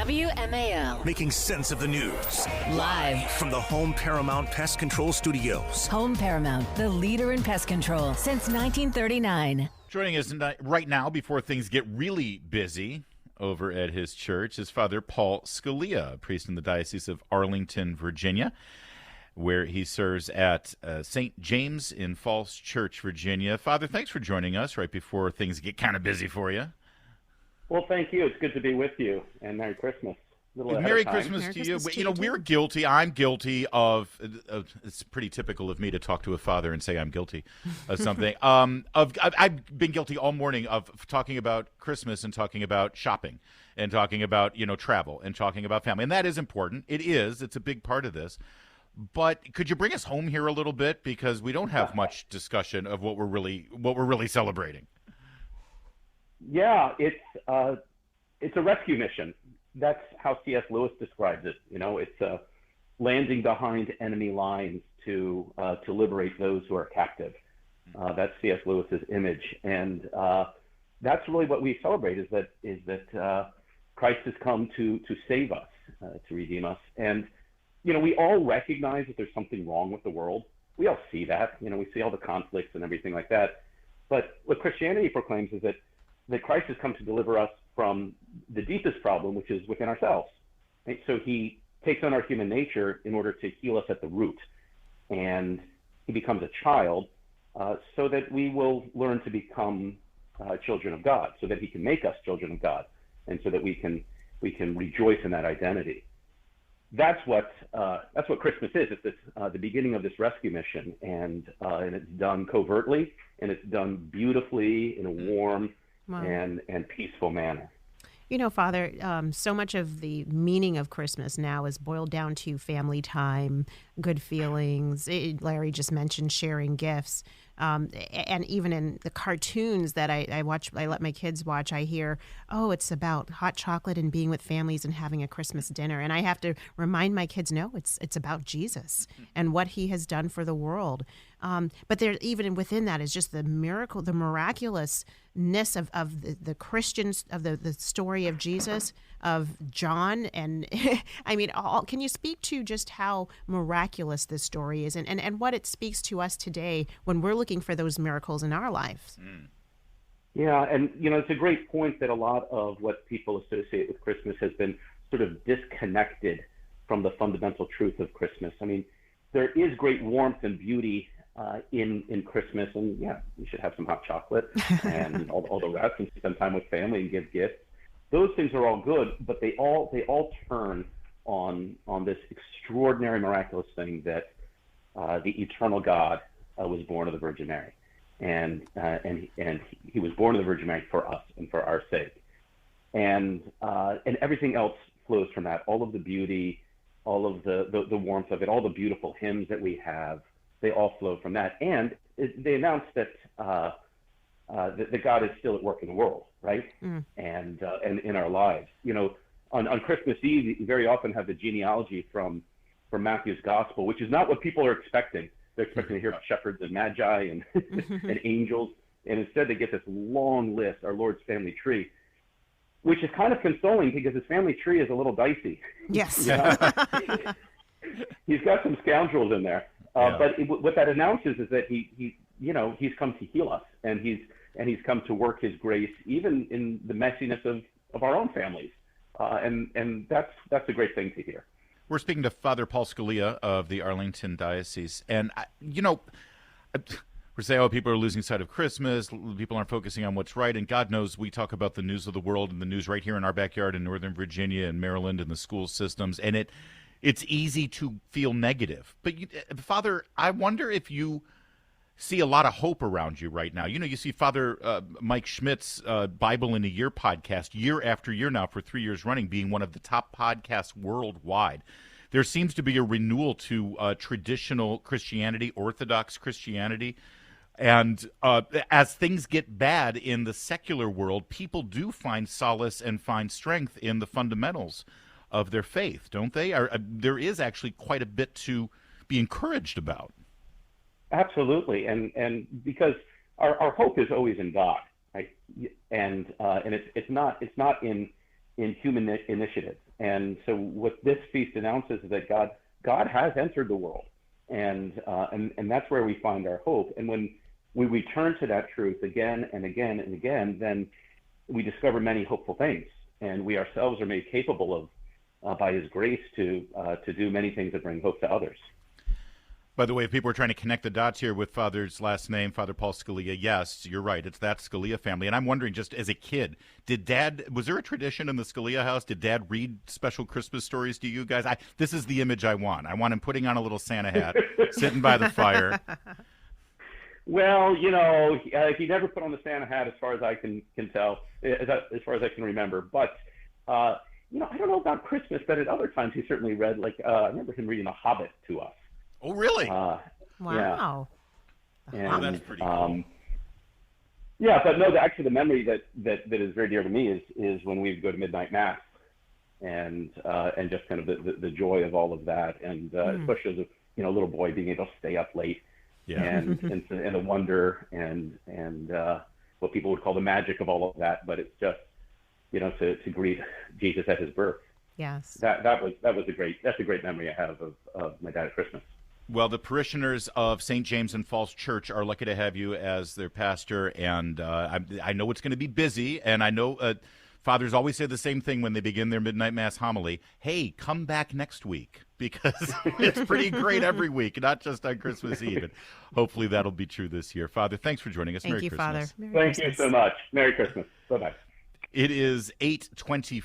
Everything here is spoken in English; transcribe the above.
WMAL. Making sense of the news. Live from the Home Paramount Pest Control Studios. Home Paramount, the leader in pest control since 1939. Joining us right now before things get really busy over at his church is Father Paul Scalia, a priest in the Diocese of Arlington, Virginia, where he serves at St. James in Falls Church, Virginia. Father, thanks for joining us right before things get kind of busy for you. Well, thank you. It's good to be with you, and Merry Christmas. Merry Christmas to you. You know, we're guilty. I'm guilty of. It's pretty typical of me to talk to a father and say I'm guilty of something. I've been guilty all morning of talking about Christmas and talking about shopping and talking about travel and talking about family, and that is important. It is. It's a big part of this. But could you bring us home here a little bit, because we don't have much discussion of what we're really celebrating. Yeah, it's a rescue mission. That's how C.S. Lewis describes it. It's landing behind enemy lines to liberate those who are captive. That's C.S. Lewis's image, and that's really what we celebrate. Is that Christ has come to save us, to redeem us, and we all recognize that there's something wrong with the world. We all see that. We see all the conflicts and everything like that. But what Christianity proclaims is that Christ has come to deliver us from the deepest problem, which is within ourselves. Right? So he takes on our human nature in order to heal us at the root. And he becomes a child so that we will learn to become children of God, so that he can make us children of God, and so that we can rejoice in that identity. That's what Christmas is. It's the beginning of this rescue mission, and it's done covertly, and it's done beautifully in a warm and peaceful manner. Father, so much of the meaning of Christmas now is boiled down to family time, good feelings. Larry just mentioned sharing gifts. And even in the cartoons that I watch, I let my kids watch, I hear, it's about hot chocolate and being with families and having a Christmas dinner. And I have to remind my kids, no, it's about Jesus and what he has done for the world. But there, even within that, is just the miracle, the miraculousness of the Christians, of the story of Jesus, of John. And I mean, can you speak to just how miraculous this story is and what it speaks to us today when we're looking for those miracles in our lives? Yeah, and it's a great point that a lot of what people associate with Christmas has been sort of disconnected from the fundamental truth of Christmas. I mean, there is great warmth and beauty in Christmas, and yeah, we should have some hot chocolate and all the rest, and spend time with family and give gifts. Those things are all good, but they all turn on this extraordinary, miraculous thing that the eternal God was born of the Virgin Mary, and he was born of the Virgin Mary for us and for our sake, and everything else flows from that. All of the beauty, all of the warmth of it, all the beautiful hymns that we have, they all flow from that. And they announce that that God is still at work in the world, right? And in our lives. On Christmas Eve, you very often have the genealogy from Matthew's Gospel, which is not what people are expecting. They're expecting to hear shepherds and magi and and angels, and instead they get this long list, our Lord's family tree, which is kind of consoling because his family tree is a little dicey. Yes. He's got some scoundrels in there. But what that announces is that he's come to heal us, and he's come to work his grace even in the messiness of our own families, and that's a great thing to hear. We're speaking to Father Paul Scalia of the Arlington Diocese, and we're saying, people are losing sight of Christmas, people aren't focusing on what's right, and God knows we talk about the news of the world and the news right here in our backyard in Northern Virginia and Maryland and the school systems, and it's easy to feel negative. But, Father, I wonder if you see a lot of hope around you right now. You see Father Mike Schmidt's Bible in a Year podcast year after year now for 3 years running, being one of the top podcasts worldwide. There seems to be a renewal to traditional Christianity, Orthodox Christianity. And as things get bad in the secular world, people do find solace and find strength in the fundamentals of their faith, don't they? There is actually quite a bit to be encouraged about. Absolutely, and because our hope is always in God, right? And it's not in human initiative. And so what this feast announces is that God has entered the world, and that's where we find our hope. And when we return to that truth again and again and again, then we discover many hopeful things, and we ourselves are made capable of, by His grace, to do many things that bring hope to others. By the way, if people are trying to connect the dots here with Father's last name, Father Paul Scalia, yes, you're right. It's that Scalia family. And I'm wondering, just as a kid, was there a tradition in the Scalia house? Did Dad read special Christmas stories to you guys? This is the image I want. I want him putting on a little Santa hat, sitting by the fire. Well, he never put on the Santa hat, as far as I can tell, as far as I can remember. But I don't know about Christmas, but at other times he certainly read. I remember him reading The Hobbit to us. Oh, really? Wow. Yeah. And, that's pretty cool. Yeah, but no, actually the memory that is very dear to me is when we would go to midnight mass, and just kind of the joy of all of that, and especially as a little boy being able to stay up late, and the wonder and what people would call the magic of all of that. But it's just to greet Jesus at His birth. Yes. That's a great memory I have of my dad at Christmas. Well, the parishioners of St. James and Falls Church are lucky to have you as their pastor, and I know it's going to be busy, and I know fathers always say the same thing when they begin their midnight mass homily. Hey, come back next week, because it's pretty great every week, not just on Christmas Eve. And hopefully that'll be true this year. Father, thanks for joining us. Thank Merry you, Christmas. Father. Thank you so much. Merry Christmas. Bye-bye. It is 8:24.